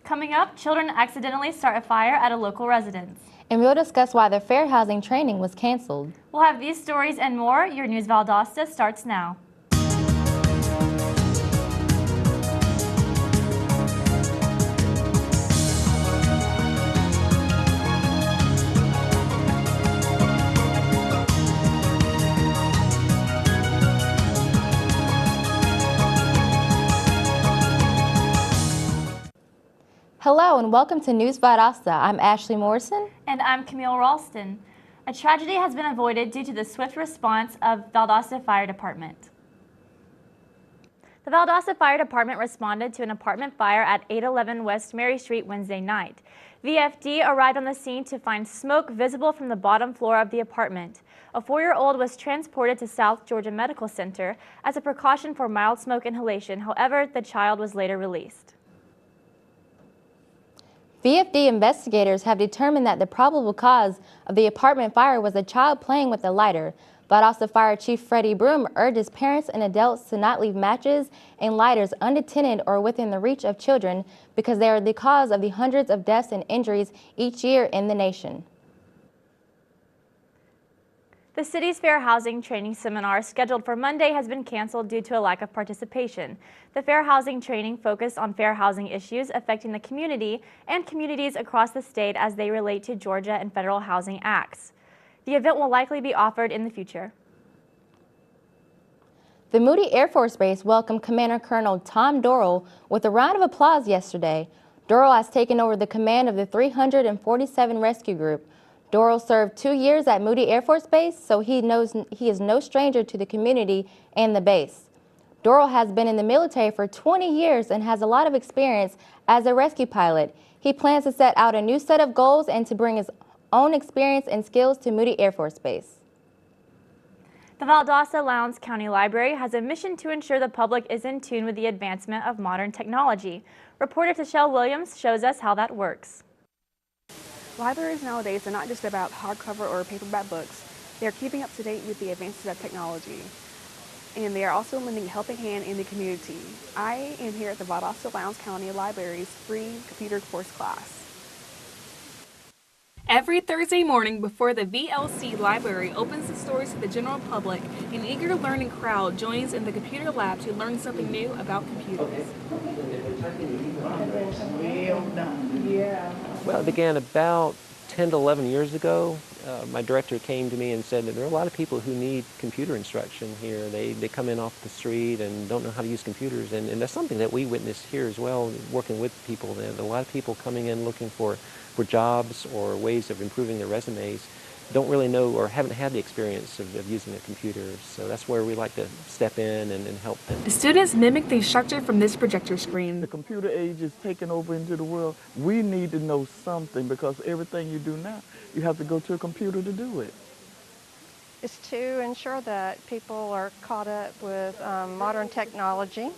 Coming up, children accidentally start a fire at a local residence. And we'll discuss why the fair housing training was canceled. We'll have these stories and more. Your News Valdosta starts now. Hello and welcome to News Valdosta. I'm Ashley Morrison. And I'm Camille Ralston. A tragedy has been avoided due to the swift response of Valdosta Fire Department. The Valdosta Fire Department responded to an apartment fire at 811 West Mary Street Wednesday night. VFD arrived on the scene to find smoke visible from the bottom floor of the apartment. A 4-year-old was transported to South Georgia Medical Center as a precaution for mild smoke inhalation. However, the child was later released. VFD investigators have determined that the probable cause of the apartment fire was a child playing with a lighter. Valdosta Fire Chief Freddie Broom urges parents and adults to not leave matches and lighters unattended or within the reach of children because they are the cause of the hundreds of deaths and injuries each year in the nation. The city's fair housing training seminar scheduled for Monday has been canceled due to a lack of participation. The fair housing training focused on fair housing issues affecting the community and communities across the state as they relate to Georgia and federal housing acts. The event will likely be offered in the future. The Moody Air Force Base welcomed Commander Colonel Tom Dorrell with a round of applause yesterday. Dorrell has taken over the command of the 347 Rescue Group. Dorrell served 2 years at Moody Air Force Base, so he is no stranger to the community and the base. Dorrell has been in the military for 20 years and has a lot of experience as a rescue pilot. He plans to set out a new set of goals and to bring his own experience and skills to Moody Air Force Base. The Valdosta Lowndes County Library has a mission to ensure the public is in tune with the advancement of modern technology. Reporter Tashelle Williams shows us how that works. Libraries nowadays are not just about hardcover or paperback books. They are keeping up to date with the advances of technology. And they are also lending a helping hand in the community. I am here at the Valdosta Lowndes County Library's free computer course class. Every Thursday morning before the VLC Library opens its doors to the general public, an eager learning crowd joins in the computer lab to learn something new about computers. Well, it began about 10 to 11 years ago. My director came to me and said that there are a lot of people who need computer instruction here. They come in off the street and don't know how to use computers, and that's something that we witnessed here as well, working with people. There are a lot of people coming in looking for jobs or ways of improving their resumes, don't really know or haven't had the experience of using a computer. So that's where we like to step in and help them. The students mimic the instructor from this projector screen. The computer age is taking over into the world. We need to know something because everything you do now, you have to go to a computer to do it. It's to ensure that people are caught up with modern technology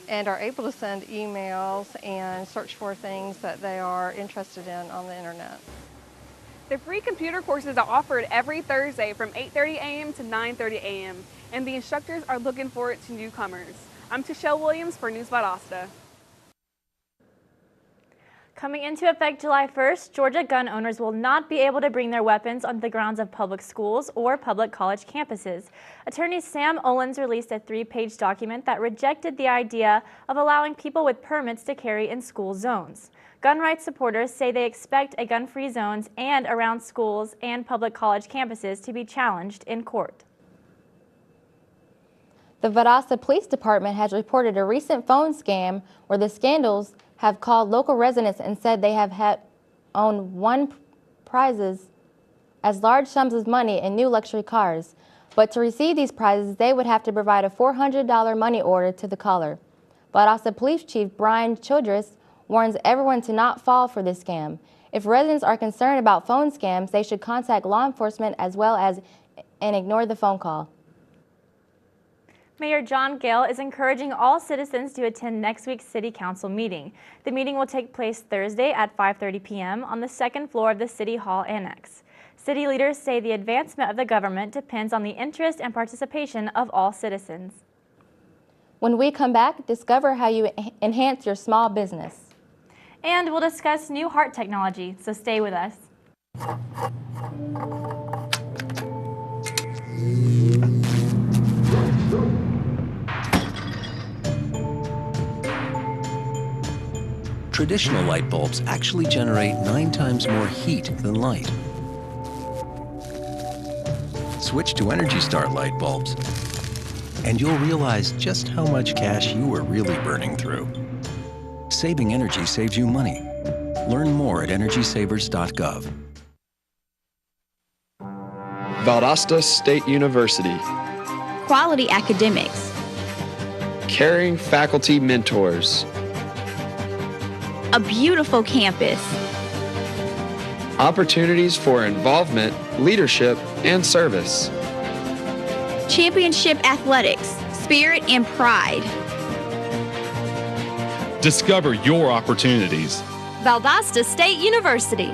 and are able to send emails and search for things that they are interested in on the internet. The free computer courses are offered every Thursday from 8:30 a.m. to 9:30 a.m. and the instructors are looking forward to newcomers. I'm Tashelle Williams for News Valdosta. Coming into effect July 1st, Georgia gun owners will not be able to bring their weapons onto the grounds of public schools or public college campuses. Attorney Sam Owens released a 3-page document that rejected the idea of allowing people with permits to carry in school zones. Gun rights supporters say they expect a gun-free zones and around schools and public college campuses to be challenged in court. The Valdosta Police Department has reported a recent phone scam where the scandals have called local residents and said they have won prizes as large sums of money in new luxury cars. But to receive these prizes, they would have to provide a $400 money order to the caller. Valdosta Police Chief Brian Childress warns everyone to not fall for this scam. If residents are concerned about phone scams, they should contact law enforcement as well as and ignore the phone call. Mayor John Gale is encouraging all citizens to attend next week's City Council meeting. The meeting will take place Thursday at 5:30 p.m. on the second floor of the City Hall Annex. City leaders say the advancement of the government depends on the interest and participation of all citizens. When we come back, discover how you enhance your small business. And we'll discuss new heart technology, so stay with us. Traditional light bulbs actually generate 9 times more heat than light. Switch to Energy Star light bulbs, and you'll realize just how much cash you are really burning through. Saving energy saves you money. Learn more at EnergySavers.gov. Valdosta State University. Quality academics. Caring faculty mentors. A beautiful campus. Opportunities for involvement, leadership, and service. Championship athletics, spirit and pride. Discover your opportunities. Valdosta State University.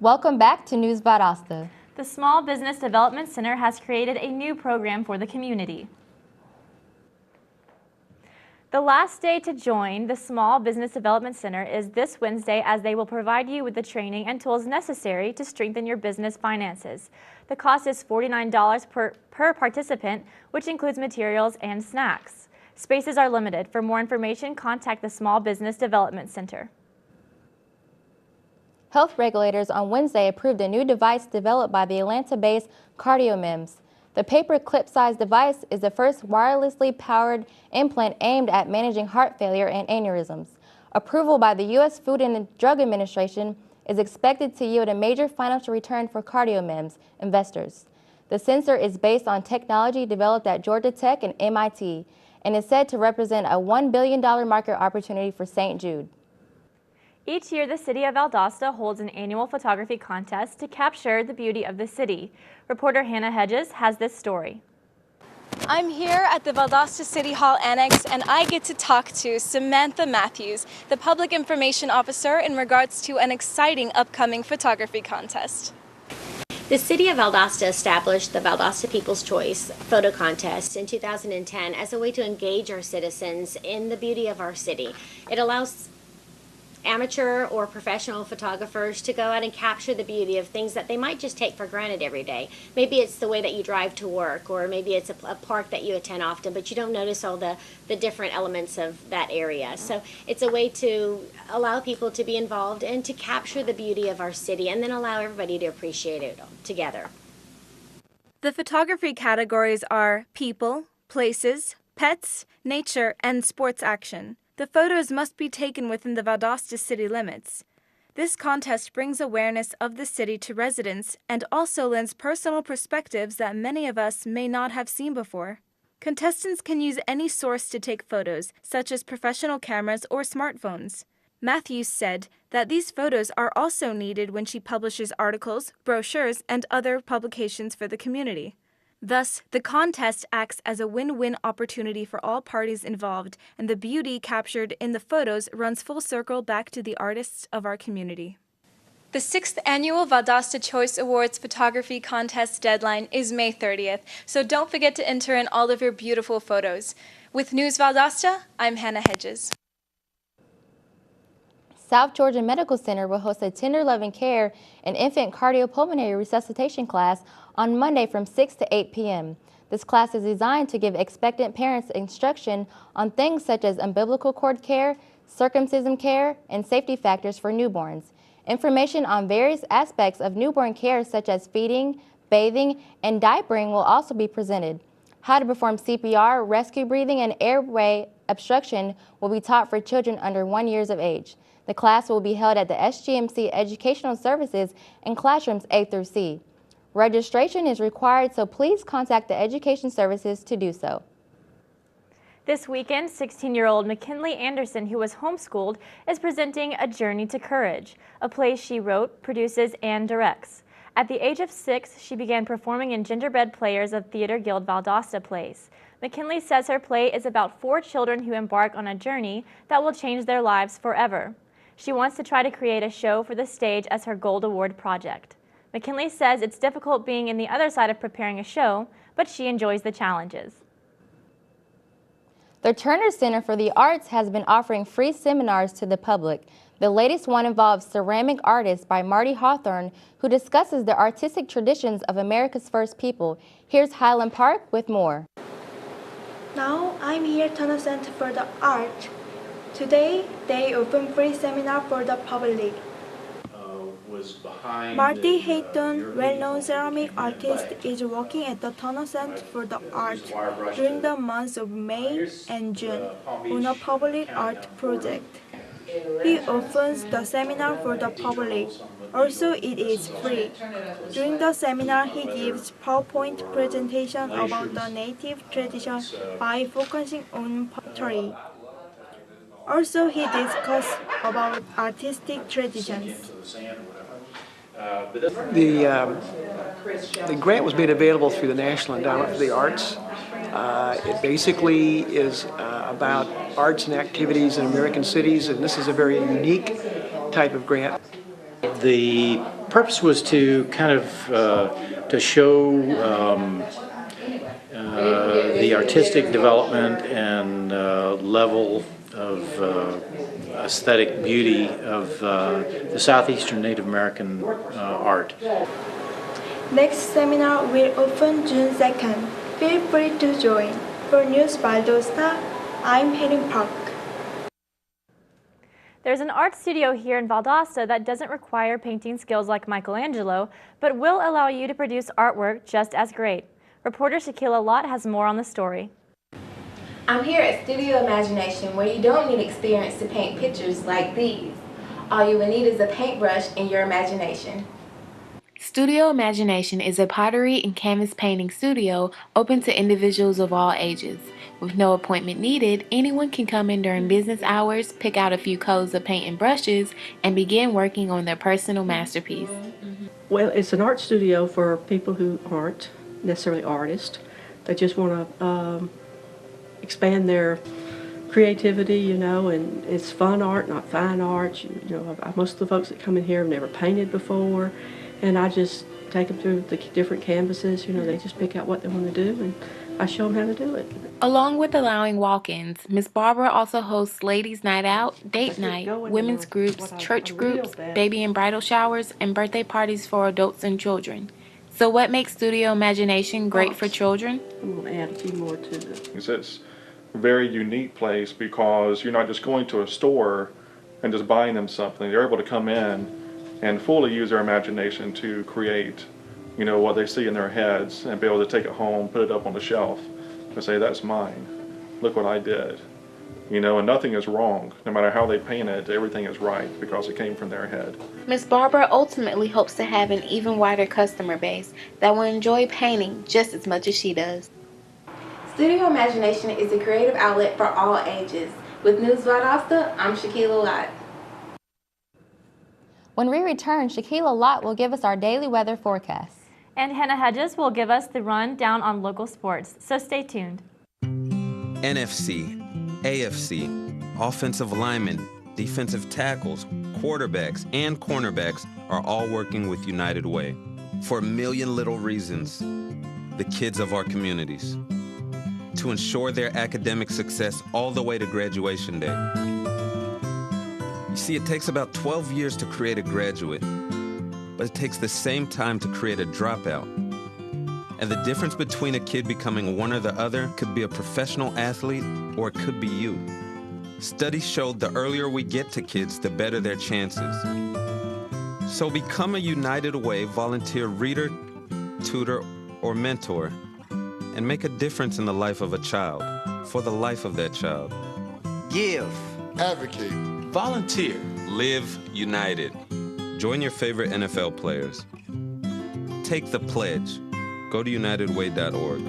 Welcome back to News Valdosta. The Small Business Development Center has created a new program for the community. The last day to join the Small Business Development Center is this Wednesday, as they will provide you with the training and tools necessary to strengthen your business finances. The cost is $49 per participant, which includes materials and snacks. Spaces are limited. For more information, contact the Small Business Development Center. Health regulators on Wednesday approved a new device developed by the Atlanta-based CardioMEMS. The paper clip-sized device is the first wirelessly powered implant aimed at managing heart failure and aneurysms. Approval by the U.S. Food and Drug Administration is expected to yield a major financial return for CardioMEMS investors. The sensor is based on technology developed at Georgia Tech and MIT and is said to represent a $1 billion market opportunity for St. Jude. Each year, the City of Valdosta holds an annual photography contest to capture the beauty of the city. Reporter Hannah Hedges has this story. I'm here at the Valdosta City Hall Annex, and I get to talk to Samantha Matthews, the Public Information Officer, in regards to an exciting upcoming photography contest. The City of Valdosta established the Valdosta People's Choice Photo Contest in 2010 as a way to engage our citizens in the beauty of our city. It allows amateur or professional photographers to go out and capture the beauty of things that they might just take for granted every day. Maybe it's the way that you drive to work, or maybe it's a park that you attend often, but you don't notice all the different elements of that area. So it's a way to allow people to be involved and to capture the beauty of our city, and then allow everybody to appreciate it together. The photography categories are people, places, pets, nature, and sports action. The photos must be taken within the Valdosta city limits. This contest brings awareness of the city to residents and also lends personal perspectives that many of us may not have seen before. Contestants can use any source to take photos, such as professional cameras or smartphones. Matthews said that these photos are also needed when she publishes articles, brochures, and other publications for the community. Thus, the contest acts as a win-win opportunity for all parties involved, and the beauty captured in the photos runs full circle back to the artists of our community. The 6th Annual Valdosta Choice Awards Photography Contest deadline is May 30th, so don't forget to enter in all of your beautiful photos. With News Valdosta, I'm Hannah Hedges. South Georgia Medical Center will host a Tender Loving Care and Infant Cardiopulmonary Resuscitation class on Monday from 6 to 8 p.m. This class is designed to give expectant parents instruction on things such as umbilical cord care, circumcision care, and safety factors for newborns. Information on various aspects of newborn care, such as feeding, bathing, and diapering, will also be presented. How to perform CPR, rescue breathing, and airway obstruction will be taught for children under 1 year of age. The class will be held at the SGMC Educational Services in classrooms A through C. Registration is required, so please contact the Education Services to do so. This weekend, 16-year-old McKinley Anderson, who was homeschooled, is presenting A Journey to Courage, a play she wrote, produces, and directs. At the age of 6, she began performing in Gingerbread Players of Theater Guild Valdosta plays. McKinley says her play is about 4 children who embark on a journey that will change their lives forever. She wants to try to create a show for the stage as her Gold Award project. McKinley says it's difficult being in the other side of preparing a show, but she enjoys the challenges. The Turner Center for the Arts has been offering free seminars to the public. The latest one involves Ceramic Artist by Marty Hawthorne, who discusses the artistic traditions of America's first people. Here's Highland Park with more. Now I'm here at Turner Center for the Art. Today, they open free seminar for the public. Marty Hayton, well-known ceramic artist, is working at the Turner Center for the Art during the months of May and June on a public art project. He opens the seminar for the public. Also, it is free. During the seminar, he gives PowerPoint presentation about the native tradition by focusing on pottery. Also, he discussed about artistic traditions. The grant was made available through the National Endowment for the Arts. It basically is about arts and activities in American cities, and this is a very unique type of grant. The purpose was to kind of to show the artistic development and level of aesthetic beauty of the Southeastern Native American art. Next seminar will open June 2nd. Feel free to join. For News Valdosta, I'm Helen Park. There's an art studio here in Valdosta that doesn't require painting skills like Michelangelo, but will allow you to produce artwork just as great. Reporter Shaquilla Lott has more on the story. I'm here at Studio Imagination, where you don't need experience to paint pictures like these. All you will need is a paintbrush and your imagination. Studio Imagination is a pottery and canvas painting studio open to individuals of all ages. With no appointment needed, anyone can come in during business hours, pick out a few coats of paint and brushes, and begin working on their personal masterpiece. Well, it's an art studio for people who aren't necessarily artists. They just want to expand their creativity, you know, and it's fun art, not fine art. You know, most of the folks that come in here have never painted before, and I just take them through the different canvases. You know, they just pick out what they want to do, and I show them how to do it. Along with allowing walk-ins, Miss Barbara also hosts ladies' night out, date night, women's groups, church groups, baby and bridal showers, and birthday parties for adults and children. So what makes Studio Imagination great for children? I'm going to add a few more to this. It's a very unique place because you're not just going to a store and just buying them something. They're able to come in and fully use their imagination to create, you know, what they see in their heads and be able to take it home, put it up on the shelf and say, that's mine. Look what I did. You know, and nothing is wrong. No matter how they paint it, everything is right because it came from their head. Miss Barbara ultimately hopes to have an even wider customer base that will enjoy painting just as much as she does. Studio Imagination is a creative outlet for all ages. With News Valdosta, I'm Shaquilla Lott. When we return, Shaquilla Lott will give us our daily weather forecast. And Hannah Hedges will give us the rundown on local sports, so stay tuned. NFC, AFC, offensive linemen, defensive tackles, quarterbacks, and cornerbacks are all working with United Way for a million little reasons. The kids of our communities. To ensure their academic success all the way to graduation day. You see, it takes about 12 years to create a graduate, but it takes the same time to create a dropout. And the difference between a kid becoming one or the other could be a professional athlete, or it could be you. Studies showed the earlier we get to kids, the better their chances. So become a United Way volunteer reader, tutor, or mentor, and make a difference in the life of a child, for the life of that child. Give. Advocate. Volunteer. Live United. Join your favorite NFL players. Take the pledge. Go to unitedway.org.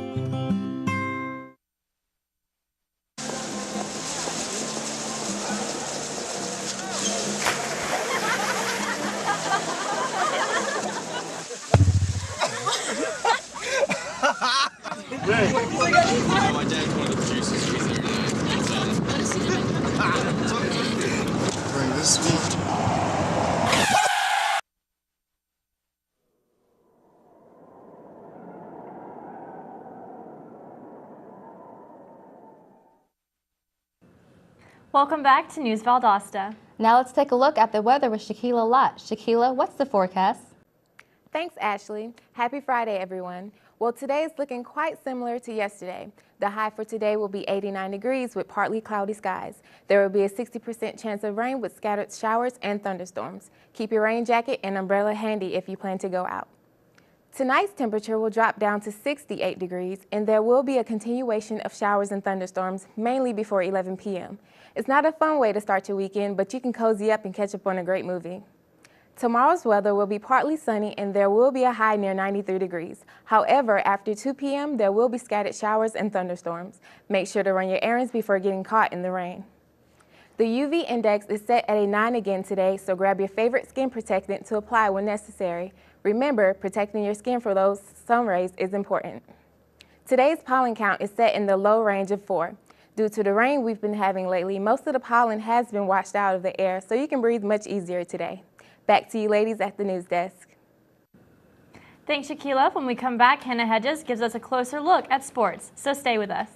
Bring this one. Welcome back to News Valdosta. Now let's take a look at the weather with Shaquila Lott. Shaquila, what's the forecast? Thanks, Ashley. Happy Friday, everyone. Well, today is looking quite similar to yesterday. The high for today will be 89 degrees with partly cloudy skies. There will be a 60% chance of rain with scattered showers and thunderstorms. Keep your rain jacket and umbrella handy if you plan to go out. Tonight's temperature will drop down to 68 degrees, and there will be a continuation of showers and thunderstorms, mainly before 11 p.m. It's not a fun way to start your weekend, but you can cozy up and catch up on a great movie. Tomorrow's weather will be partly sunny and there will be a high near 93 degrees. However, after 2 p.m., there will be scattered showers and thunderstorms. Make sure to run your errands before getting caught in the rain. The UV index is set at a 9 again today, so grab your favorite skin protectant to apply when necessary. Remember, protecting your skin from those sun rays is important. Today's pollen count is set in the low range of 4. Due to the rain we've been having lately, most of the pollen has been washed out of the air, so you can breathe much easier today. Back to you ladies at the news desk. Thanks, Shaquila. When we come back, Hannah Hedges gives us a closer look at sports, so stay with us.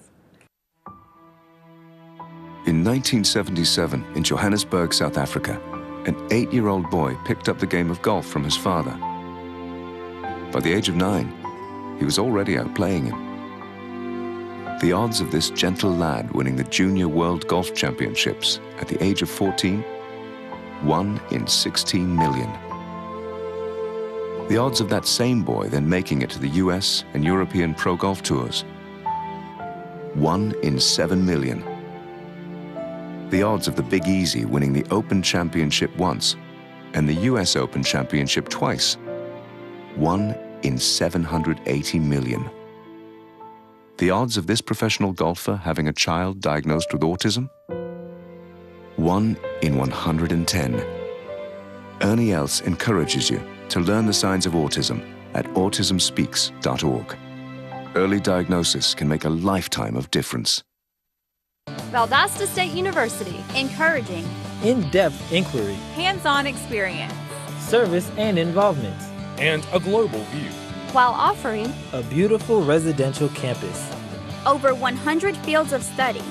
In 1977, in Johannesburg, South Africa, an 8-year-old boy picked up the game of golf from his father. By the age of 9, he was already outplaying him. The odds of this gentle lad winning the Junior World Golf Championships at the age of 14, 1 in 16 million. The odds of that same boy then making it to the US and European Pro Golf Tours, 1 in 7 million. The odds of the Big Easy winning the Open Championship once and the US Open Championship twice, 1 in 780 million. The odds of this professional golfer having a child diagnosed with autism, 1 in 110. Ernie Els encourages you to learn the signs of autism at autismspeaks.org. Early diagnosis can make a lifetime of difference. Valdosta State University. Encouraging. In-depth inquiry. Hands-on experience. Service and involvement. And a global view. While offering a beautiful residential campus. Over 100 fields of study.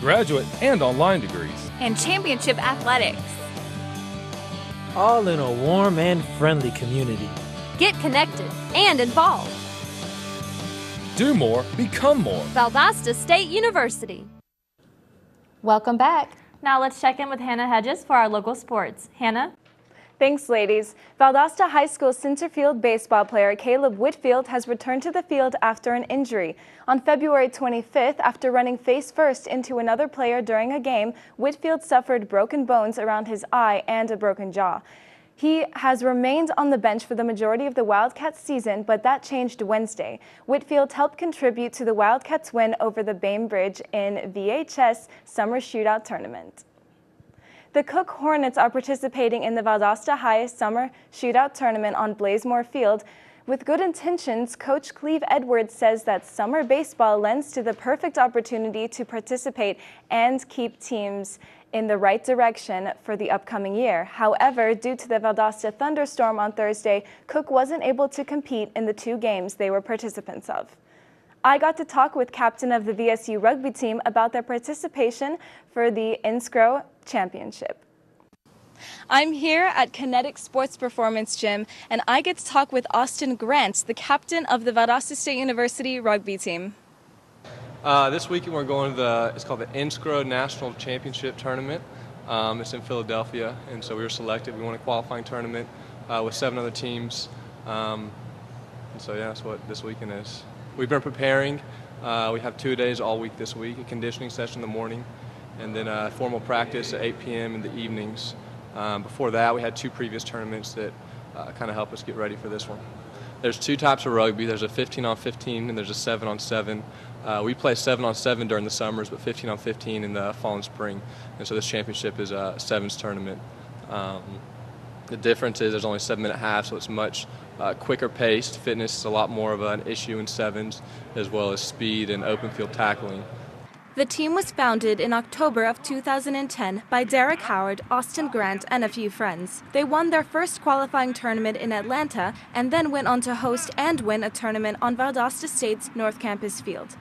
Graduate and online degrees. And championship athletics. All in a warm and friendly community. Get connected and involved. Do more, become more. Valdosta State University. Welcome back. Now let's check in with Hannah Hedges for our local sports. Hannah? Thanks, ladies. Valdosta High School center field baseball player Caleb Whitfield has returned to the field after an injury. On February 25th, after running face first into another player during a game, Whitfield suffered broken bones around his eye and a broken jaw. He has remained on the bench for the majority of the Wildcats season, but that changed Wednesday. Whitfield helped contribute to the Wildcats' win over the Bainbridge in VHS Summer Shootout Tournament. The Cook Hornets are participating in the Valdosta High Summer Shootout Tournament on Blazemore Field. With good intentions, Coach Cleve Edwards says that summer baseball lends to the perfect opportunity to participate and keep teams in the right direction for the upcoming year. However, due to the Valdosta thunderstorm on Thursday, Cook wasn't able to compete in the 2 games they were participants of. I got to talk with captain of the VSU rugby team about their participation for the Inscro Championship. I'm here at Kinetic Sports Performance Gym, and I get to talk with Austin Grant, the captain of the Valdosta State University rugby team. This weekend we're going to it's called the Inscro National Championship Tournament. It's in Philadelphia, and so we were selected. We won a qualifying tournament with 7 other teams. And so yeah, that's what this weekend is. We've been preparing. We have 2 days all week this week, a conditioning session in the morning, and then a formal practice at 8 p.m. in the evenings. Before that, we had 2 previous tournaments that kind of help us get ready for this one. There's 2 types of rugby. There's a 15-on-15 and there's a 7-on-7. We play 7-on-7 during the summers, but 15-on-15 in the fall and spring. And so this championship is a 7s tournament. The difference is there's only 7-minute halves, so it's much quicker paced. Fitness is a lot more of an issue in 7s, as well as speed and open field tackling. The team was founded in October of 2010 by Derek Howard, Austin Grant, and a few friends. They won their first qualifying tournament in Atlanta and then went on to host and win a tournament on Valdosta State's North Campus field.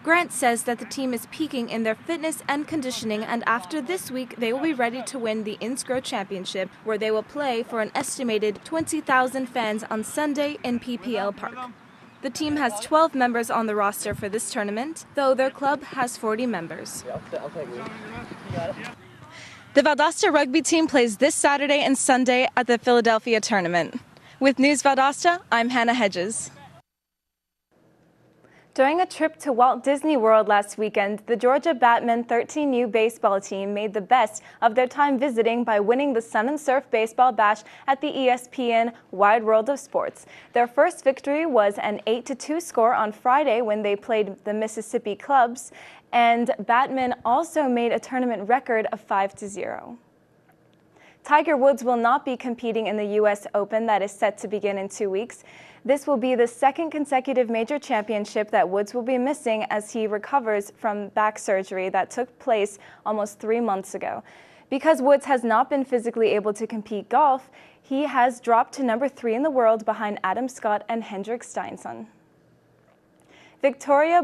Grant says that the team is peaking in their fitness and conditioning, and after this week, they will be ready to win the Inscro Championship, where they will play for an estimated 20,000 fans on Sunday in PPL Park. The team has 12 members on the roster for this tournament, though their club has 40 members. The Valdosta rugby team plays this Saturday and Sunday at the Philadelphia tournament. With News Valdosta, I'm Hannah Hedges. During a trip to Walt Disney World last weekend, the Georgia Batman 13U baseball team made the best of their time visiting by winning the Sun and Surf Baseball Bash at the ESPN Wide World of Sports. Their first victory was an 8-2 score on Friday when they played the Mississippi Clubs, and Batman also made a tournament record of 5-0. Tiger Woods will not be competing in the U.S. Open that is set to begin in 2 weeks. This will be the second consecutive major championship that Woods will be missing as he recovers from back surgery that took place almost 3 months ago. Because Woods has not been physically able to compete golf, he has dropped to number 3 in the world behind Adam Scott and Hendrik Steinson. Victoria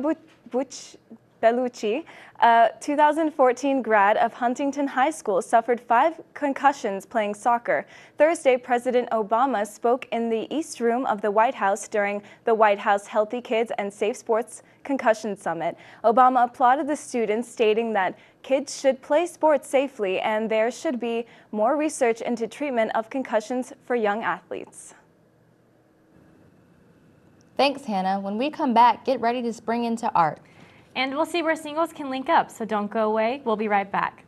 Bellucci, a 2014 grad of Huntington High School, suffered 5 concussions playing soccer. Thursday, President Obama spoke in the East Room of the White House during the White House Healthy Kids and Safe Sports Concussion Summit. Obama applauded the students, stating that kids should play sports safely and there should be more research into treatment of concussions for young athletes. Thanks, Hannah. When we come back, get ready to spring into art. And we'll see where singles can link up, so don't go away. We'll be right back.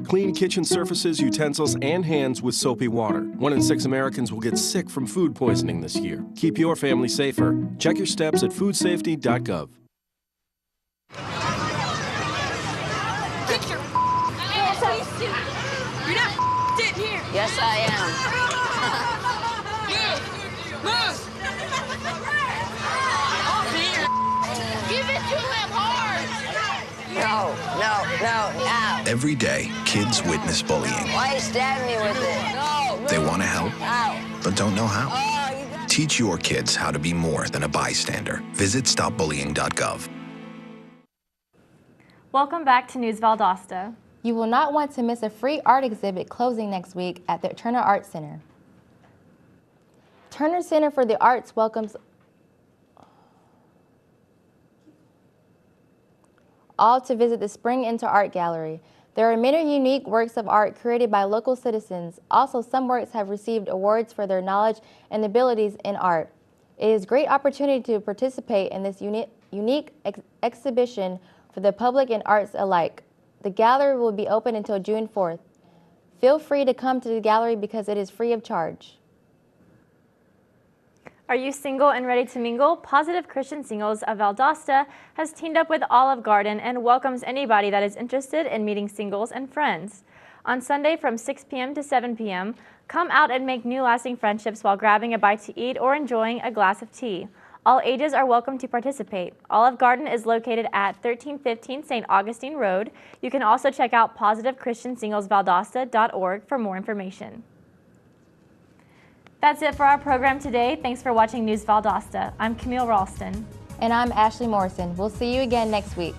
Clean kitchen surfaces, utensils, and hands with soapy water. 1 in 6 Americans will get sick from food poisoning this year. Keep your family safer. Check your steps at foodsafety.gov. Get your ass out. You're not sitting here. Yes, I am. Move. Give it to him hard. No. Every day, kids witness bullying. Why you stabbing me with it? No. They want to help, Ow. but don't know how. Teach your kids how to be more than a bystander. Visit stopbullying.gov. Welcome back to News Valdosta. You will not want to miss a free art exhibit closing next week at the Turner Art Center. Turner Center for the Arts welcomes all to visit the Spring Into Art Gallery. There are many unique works of art created by local citizens. Also, some works have received awards for their knowledge and abilities in art. It is a great opportunity to participate in this unique exhibition for the public and arts alike. The gallery will be open until June 4th. Feel free to come to the gallery because it is free of charge. Are you single and ready to mingle? Positive Christian Singles of Valdosta has teamed up with Olive Garden and welcomes anybody that is interested in meeting singles and friends. On Sunday from 6 p.m. to 7 p.m., come out and make new lasting friendships while grabbing a bite to eat or enjoying a glass of tea. All ages are welcome to participate. Olive Garden is located at 1315 St. Augustine Road. You can also check out positivechristiansinglesvaldosta.org for more information. That's it for our program today. Thanks for watching News Valdosta. I'm Camille Ralston. And I'm Ashley Morrison. We'll see you again next week.